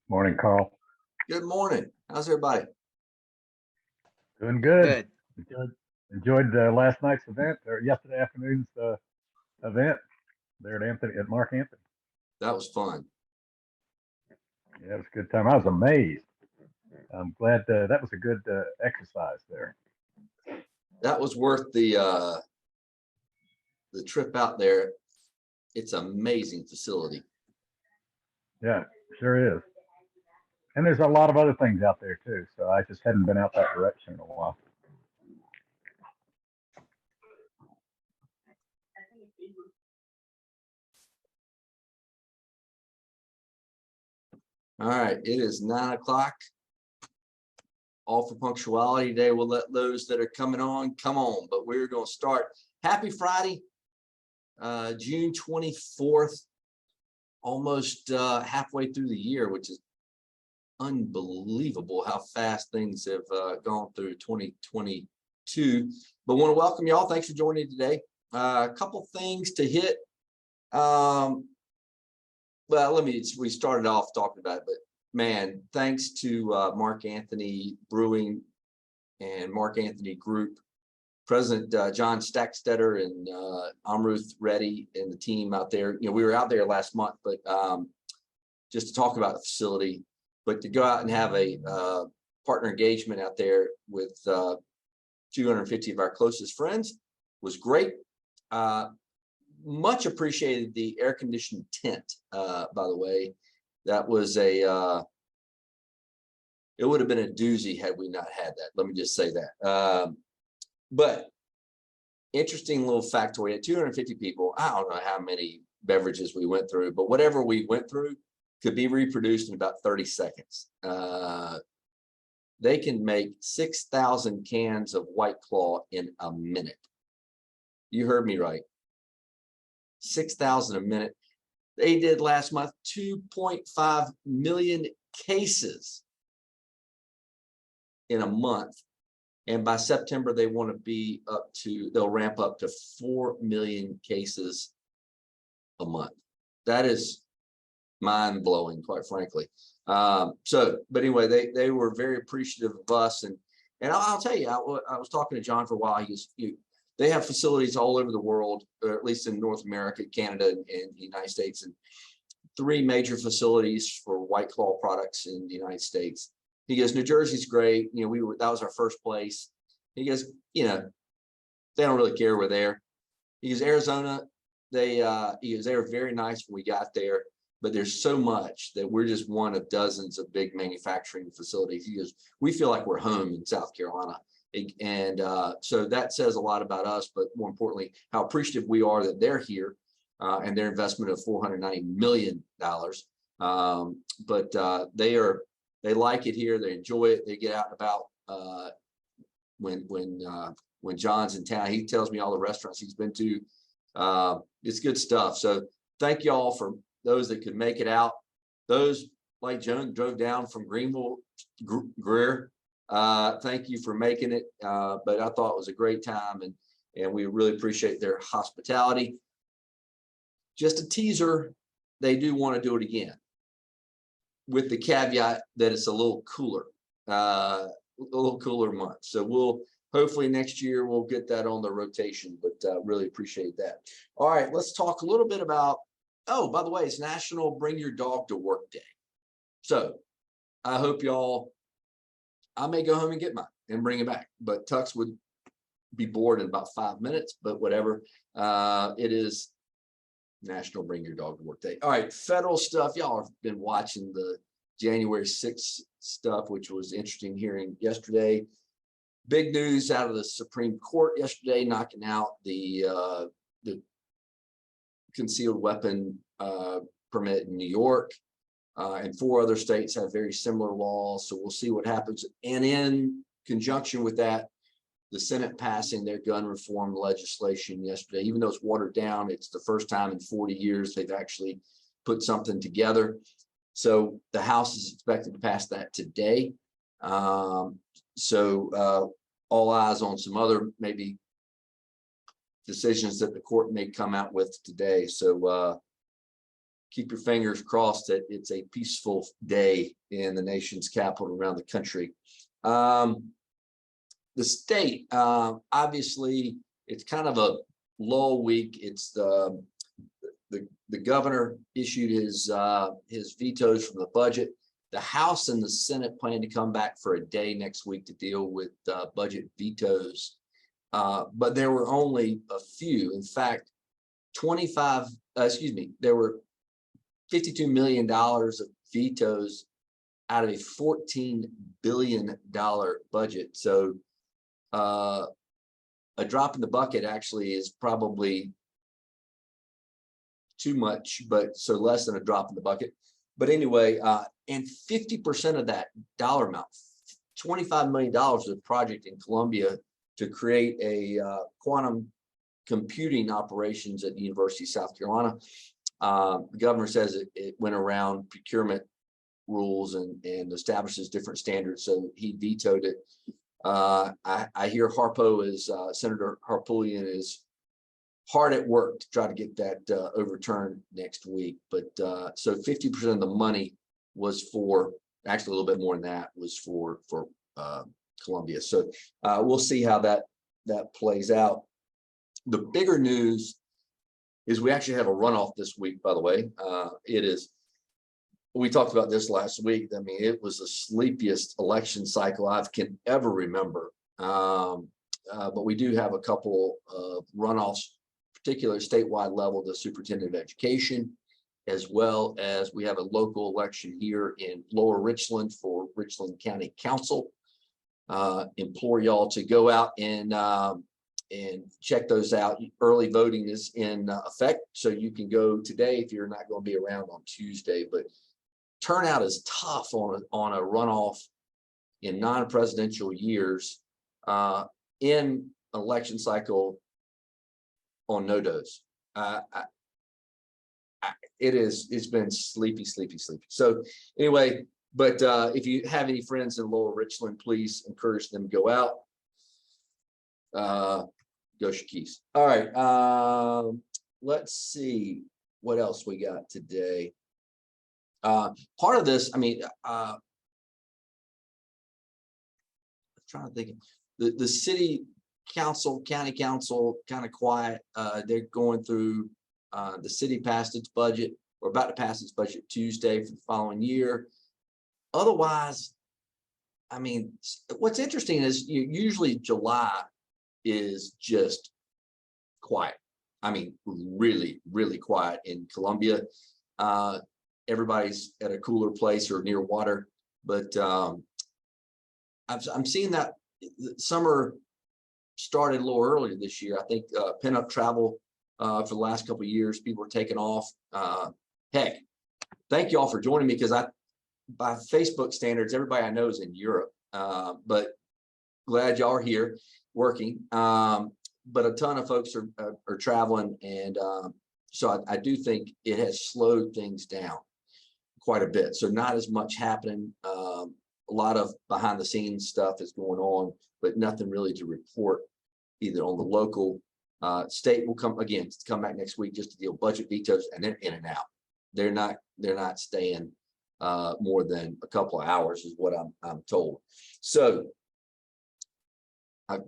Morning, Carl. Good morning. How's everybody? Doing good. Good. Enjoyed last night's event or yesterday afternoon's event there at Mark Anthony. That was fun. Yeah, it was a good time. I was amazed. I'm glad that was a good exercise there. That was worth the trip out there. It's an amazing facility. Yeah, sure is. And there's a lot of other things out there too. So I just hadn't been out that direction in a while. All right, it is 9 o'clock. All for punctuality today. We'll let those that are coming on come on, but we're going to start. Happy Friday, June 24th, almost halfway through the year, which is unbelievable how fast things have gone through 2022. But want to welcome y'all. Thanks for joining today. A couple things to hit. Well, we started off talking about it, but man, thanks to Mark Anthony Brewing and Mark Anthony Group, President John Stackstetter and Amruth Reddy and the team out there. You know, we were out there last month, but just to talk about the facility, but to go out and have a partner engagement out there with 250 of our closest friends was great. Much appreciated the air conditioned tent, by the way. That was it would have been a doozy had we not had that. Let me just say that. But interesting little factoid. At 250 people, I don't know how many beverages we went through, but whatever we went through could be reproduced in about 30 seconds. They can make 6,000 cans of White Claw in a minute. You heard me right. 6,000 a minute. They did last month 2.5 million cases in a month. And by September, they want to be they'll ramp up to 4 million cases a month. That is mind blowing, quite frankly. But anyway, they were very appreciative of us. And I'll tell you, I was talking to John for a while. They have facilities all over the world, or at least in North America, Canada, and the United States, and 3 major facilities for White Claw products in the United States. He goes, New Jersey's great. You know, that was our first place. He goes, you know, they don't really care we're there. He goes, Arizona, they were very nice when we got there, but there's so much that we're just one of dozens of big manufacturing facilities. He goes, we feel like we're home in South Carolina. And so that says a lot about us, but more importantly, how appreciative we are that they're here and their investment of $490 million. But they like it here. They enjoy it. They get out and about when John's in town. He tells me all the restaurants he's been to. It's good stuff. So thank you all for those that could make it out. Those like Joan drove down from Greenville, Greer. Thank you for making it. But I thought it was a great time, and we really appreciate their hospitality. Just a teaser, they do want to do it again, with the caveat that it's a little cooler month. So we'll hopefully next year we'll get that on the rotation, but really appreciate that. All right, let's talk a little bit about, oh, by the way, it's National Bring Your Dog to Work Day. So I hope y'all, I may go home and get mine and bring it back, but Tux would be bored in about 5 minutes, but whatever. It is National Bring Your Dog to Work Day. All right, federal stuff. Y'all have been watching the January 6th stuff, which was interesting hearing yesterday. Big news out of the Supreme Court yesterday, knocking out the concealed weapon permit in New York. And 4 other states have very similar laws. So we'll see what happens. And in conjunction with that, the Senate passing their gun reform legislation yesterday. Even though it's watered down, it's the first time in 40 years they've actually put something together. So the House is expected to pass that today. All eyes on some other maybe decisions that the court may come out with today. So keep your fingers crossed that it's a peaceful day in the nation's capital around the country. The state, obviously, it's kind of a lull week. It's the governor issued his vetoes from the budget. The House and the Senate plan to come back for a day next week to deal with budget vetoes. But there were only a few. In fact, there were $52 million of vetoes out of a $14 billion budget. So a drop in the bucket actually is probably too much, but so less than a drop in the bucket. But anyway, and 50% of that dollar amount, $25 million, was a project in Columbia to create a quantum computing operations at the University of South Carolina. The governor says it went around procurement rules and establishes different standards, so he vetoed it. I hear Senator Harpootlian is hard at work to try to get that overturned next week. But so 50% of the money was for, actually a little bit more than that, was for Columbia. So we'll see how that plays out. The bigger news is we actually have a runoff this week, by the way. We talked about this last week. I mean, it was the sleepiest election cycle I can ever remember. But we do have a couple of runoffs, particularly statewide level, the superintendent of education, as well as we have a local election here in Lower Richland for Richland County Council. Implore y'all to go out and check those out. Early voting is in effect, so you can go today if you're not going to be around on Tuesday. But turnout is tough on a runoff in non-presidential years in election cycle on no-dos. It's been sleepy. So anyway, but if you have any friends in Lower Richland, please encourage them to go out. Go Shaquille. All right. Let's see what else we got today. Part of this, I mean, I'm trying to think. The city council, county council, kind of quiet. They're going through. The city passed its budget. We're about to pass its budget Tuesday for the following year. Otherwise, I mean, what's interesting is usually July is just quiet. I mean, really, really quiet in Columbia. Everybody's at a cooler place or near water, but I'm seeing that summer started a little earlier this year. I think pent-up travel for the last couple of years, people are taking off. Heck, thank you all for joining me, because by Facebook standards, everybody I know is in Europe, but glad y'all are here working. But a ton of folks are traveling, and so I do think it has slowed things down quite a bit. So not as much happening. A lot of behind the scenes stuff is going on, but nothing really to report either on the local. State will come back next week just to deal with budget vetoes, and they're in and out. They're not staying more than a couple of hours, is what I'm told. So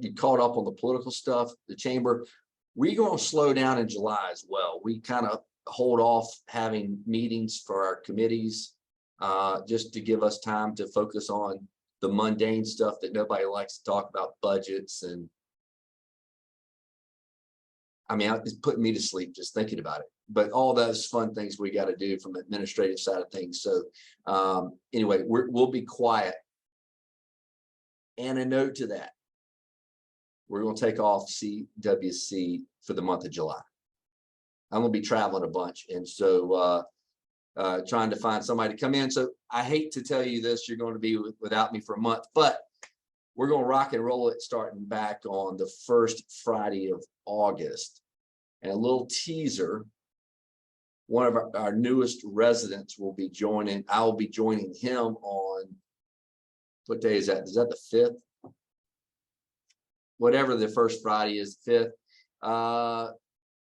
you caught up on the political stuff. The chamber, we're going to slow down in July as well. We kind of hold off having meetings for our committees just to give us time to focus on the mundane stuff that nobody likes to talk about, budgets. And I mean, it's putting me to sleep just thinking about it. But all those fun things we got to do from the administrative side of things. So anyway, we'll be quiet. And a note to that, we're going to take off CWC for the month of July. I'm going to be traveling a bunch, and so trying to find somebody to come in. So I hate to tell you this, you're going to be without me for a month, but we're going to rock and roll it starting back on the first Friday of August. And a little teaser, one of our newest residents will be joining. I will be joining him on, what day is that? Is that the 5th? Whatever the first Friday is, 5th.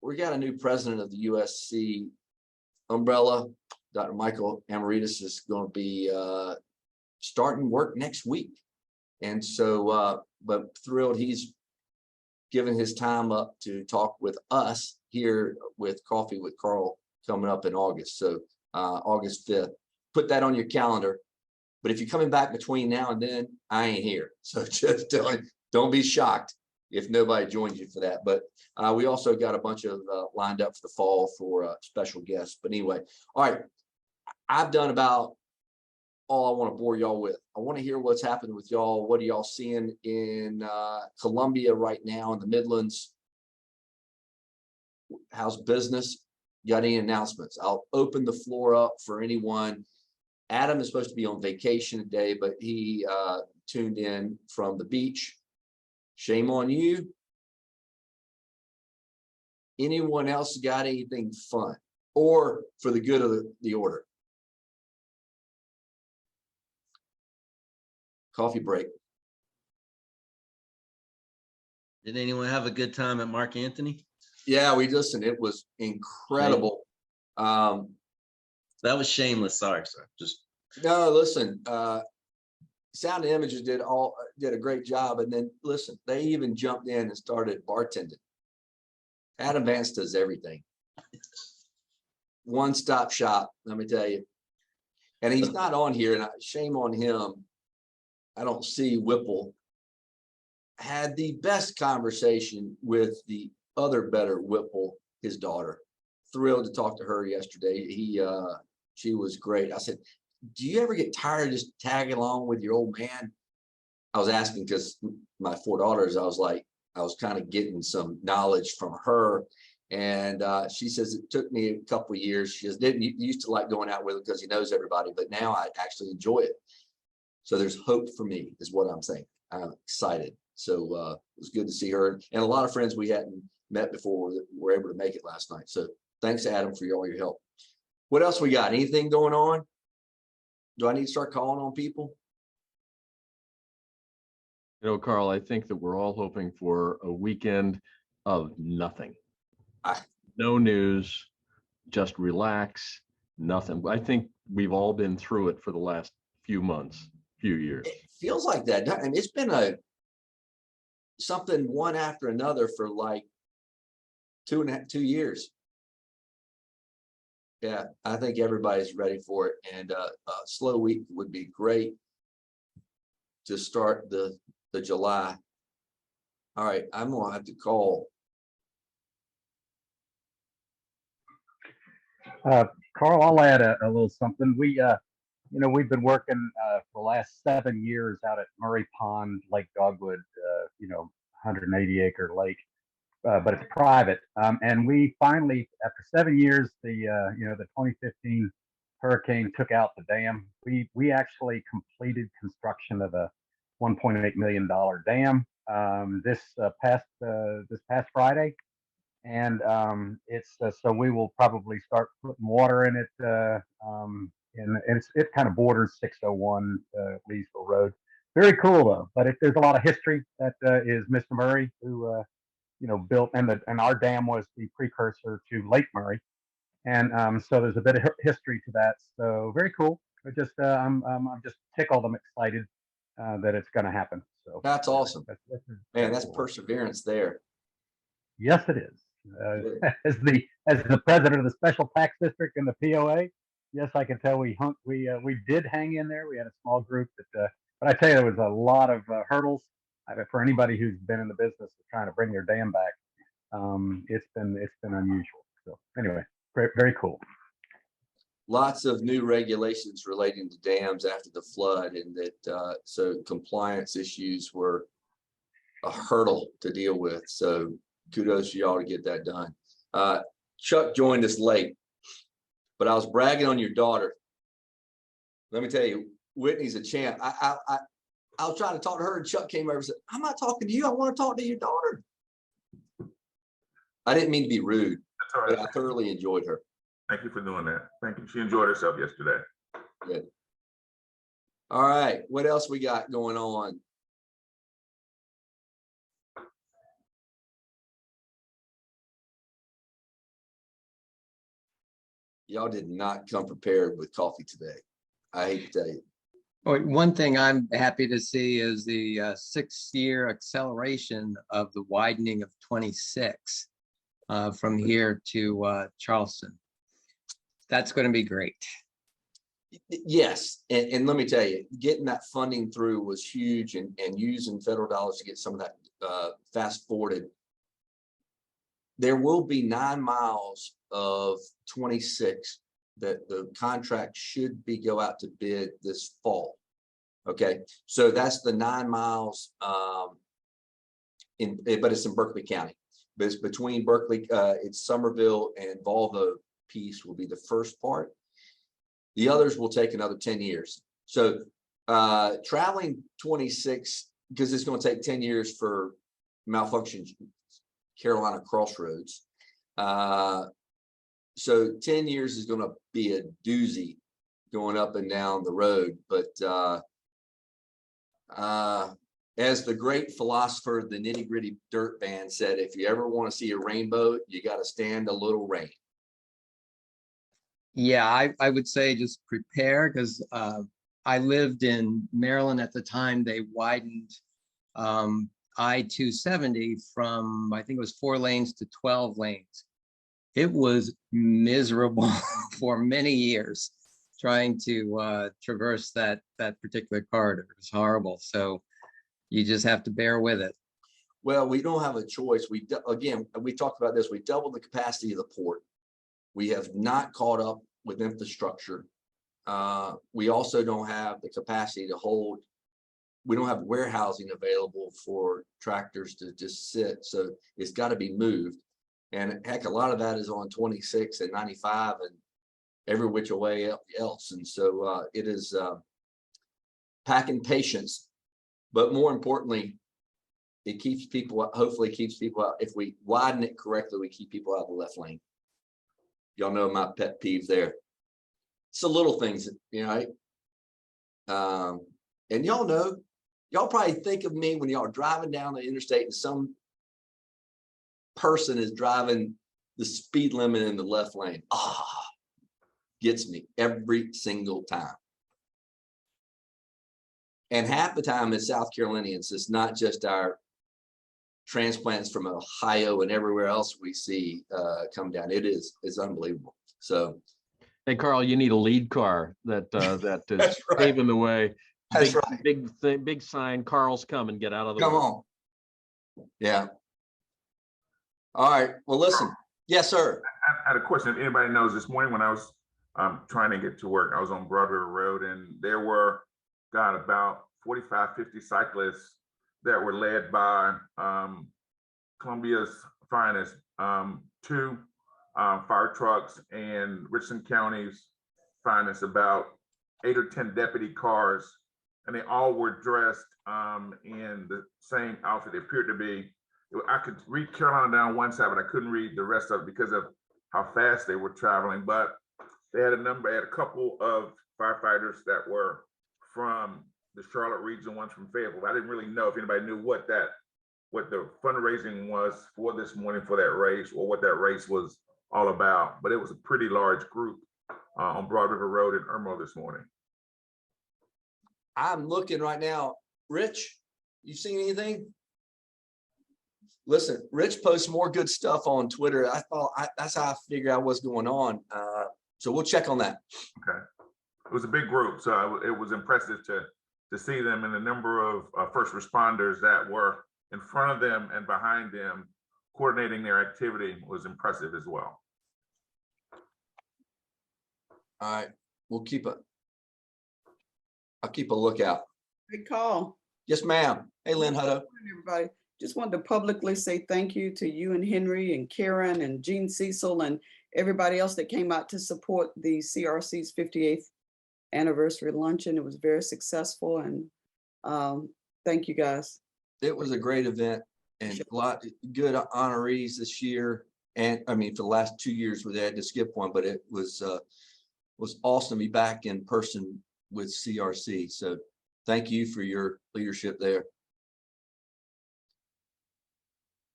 We got a new president of the USC umbrella. Dr. Michael Amaritis is going to be starting work next week. And so, but thrilled he's given his time up to talk with us here with Coffee with Carl coming up in August. So August 5th, put that on your calendar. But if you're coming back between now and then, I ain't here. So just don't be shocked if nobody joins you for that. But we also got a bunch of lined up for the fall for special guests. But anyway, all right, I've done about all I want to bore y'all with. I want to hear what's happening with y'all. What are y'all seeing in Columbia right now in the Midlands? How's business? Got any announcements? I'll open the floor up for anyone. Adam is supposed to be on vacation today, but he tuned in from the beach. Shame on you. Anyone else got anything fun or for the good of the order? Coffee break. Did anyone have a good time at Mark Anthony? Yeah, we listened. It was incredible. That was shameless. Sorry, sir. Just No, listen. Sound and Images did a great job, and then listen, they even jumped in and started bartending. Adam Vance does everything. One-stop shop, let me tell you. And he's not on here, and shame on him. I don't see Whipple. Had the best conversation with the other better Whipple, his daughter. Thrilled to talk to her yesterday. She was great. I said, do you ever get tired of just tagging along with your old man? I was asking because my 4 daughters, I was kind of getting some knowledge from her. And she says, it took me a couple of years. She didn't used to like going out with him because he knows everybody, but now I actually enjoy it. So there's hope for me is what I'm saying. I'm excited. So it was good to see her. And a lot of friends we hadn't met before were able to make it last night. So thanks, Adam, for all your help. What else we got? Anything going on? Do I need to start calling on people? You know, Carl, I think that we're all hoping for a weekend of nothing. No news, just relax, nothing. I think we've all been through it for the last few months, few years. It feels like that. I mean, it's been something one after another for like 2 years. Yeah, I think everybody's ready for it, and a slow week would be great to start the July. All right, I'm gonna have to call. Carl, I'll add a little something. We've been working for the last 7 years out at Murray Pond, Lake Dogwood, 180-acre lake. But it's private. And we finally, after 7 years, the 2015 hurricane took out the dam. We actually completed construction of a $1.8 million dam this past Friday, and it's so we will probably start putting water in it. And it kind of borders 601 Leesville Road. Very cool though. But there's a lot of history that is Mr. Murray who. Built, and our dam was the precursor to Lake Murray, and so there's a bit of history to that. So very cool. But just I'm just tickled. I'm excited that it's going to happen. So That's awesome, man. That's cool. perseverance there. Yes, it is. As the president of the Special Tax District in the POA, yes, I can tell we did hang in there. We had a small group but I tell you, there was a lot of hurdles. For anybody who's been in the business of trying to bring their dam back, it's been unusual. So anyway, very cool. Lots of new regulations relating to dams after the flood, and that so compliance issues were a hurdle to deal with. So kudos to y'all to get that done. Chuck joined us late, but I was bragging on your daughter. Let me tell you, Whitney's a champ. I was trying to talk to her, and Chuck came over and said, I'm not talking to you. I want to talk to your daughter. I didn't mean to be rude, That's all right. but I thoroughly enjoyed her. Thank you for doing that. Thank you. She enjoyed herself yesterday. Good. All right. What else we got going on? Y'all did not come prepared with coffee today. I hate to tell you. Oh, one thing I'm happy to see is the 6-year acceleration of the widening of 26 from here to Charleston. That's going to be great. Yes, and let me tell you, getting that funding through was huge, and using federal dollars to get some of that fast forwarded. There will be 9 miles of 26 that the contract should go out to bid this fall. Okay, so that's the 9 miles but it's in Berkeley County. But it's between Berkeley, it's Somerville and Volvo piece will be the first part. The others will take another 10 years. So traveling 26, because it's going to take 10 years for malfunction Carolina Crossroads. So 10 years is going to be a doozy going up and down the road. But as the great philosopher, the Nitty Gritty Dirt Band said, if you ever want to see a rainbow, you got to stand a little rain. Yeah, I would say just prepare, because I lived in Maryland at the time they widened I-270 from, I think it was 4 lanes to 12 lanes. It was miserable for many years trying to traverse that particular corridor. It was horrible. So you just have to bear with it. Well, we don't have a choice. Again, we talked about this. We doubled the capacity of the port. We have not caught up with infrastructure. We also don't have the capacity to hold. We don't have warehousing available for tractors to just sit. So it's got to be moved. And heck, a lot of that is on 26 and 95 and every which way else. And so it is packing patience, but more importantly, it keeps people, hopefully keeps people out. If we widen it correctly, we keep people out of the left lane. Y'all know my pet peeve there. It's the little things, you know. And y'all know, y'all probably think of me when y'all are driving down the interstate and some person is driving the speed limit in the left lane. Gets me every single time. And half the time it's South Carolinians. It's not just our transplants from Ohio and everywhere else we see come down. It's unbelievable. So, hey, Carl, you need a lead car that is That's right. paving the way. That's right. Big sign. Carl's coming. Get out of the Come way. on. Yeah. All right. Well, listen. Yes, sir. I had a question. If anybody knows, this morning when I was trying to get to work, I was on Broad River Road, and there were about 45, 50 cyclists that were led by Columbia's finest, 2 fire trucks, and Richland County's finest, about 8 or 10 deputy cars, and they all were dressed in the same outfit. It appeared to be, I could read Carolina down one side, but I couldn't read the rest of it because of how fast they were traveling. But they had a couple of firefighters that were from the Charlotte region, one's from Fayetteville. I didn't really know if anybody knew what the fundraising was for this morning for that race, or what that race was all about. But it was a pretty large group on Broad River Road in Irmo this morning. I'm looking right now. Rich, you seen anything? Listen, Rich posts more good stuff on Twitter. That's how I figured out what's going on. So we'll check on that. Okay. It was a big group, so it was impressive to see them, and the number of first responders that were in front of them and behind them coordinating their activity was impressive as well. All right, I'll keep a lookout. Good call. Yes, ma'am. Hey, Lynn Hutto. Good morning, everybody. Just wanted to publicly say thank you to you and Henry and Karen and Gene Cecil and everybody else that came out to support the CRC's 58th anniversary luncheon. It was very successful, and thank you guys. It was a great event and a lot of good honorees this year. And I mean, for the last 2 years we had to skip one, but it was awesome to be back in person with CRC. So thank you for your leadership there.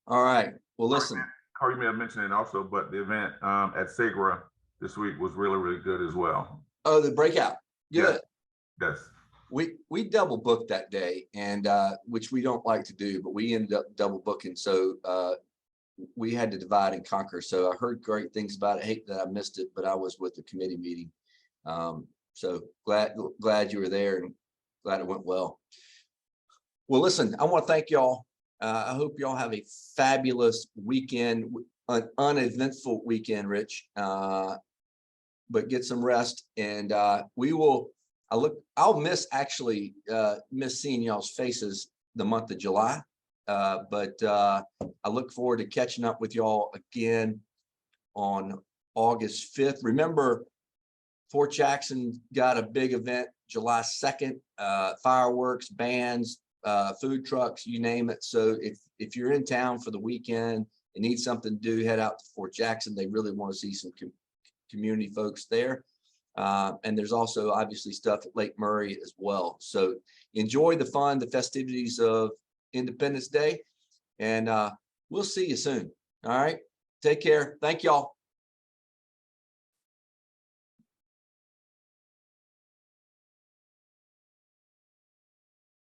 All right. Well, listen. Carl, you may have mentioned it also, but the event at Segra this week was really, really good as well. Oh, the breakout. Good. Yes. We double booked that day, and which we don't like to do, but we ended up double booking. So we had to divide and conquer. So I heard great things about it. Hate that I missed it, but I was with the committee meeting. So glad you were there and glad it went well. Well, listen, I want to thank y'all. I hope y'all have a fabulous weekend, an uneventful weekend, Rich. But get some rest, and I'll miss seeing y'all's faces the month of July. But I look forward to catching up with y'all again on August 5th. Remember, Fort Jackson got a big event July 2nd, fireworks, bands, food trucks, you name it. So if you're in town for the weekend and need something to do, head out to Fort Jackson. They really want to see some community folks there. And there's also obviously stuff at Lake Murray as well. So enjoy the fun, the festivities of Independence Day, and we'll see you soon. All right. Take care. Thank y'all.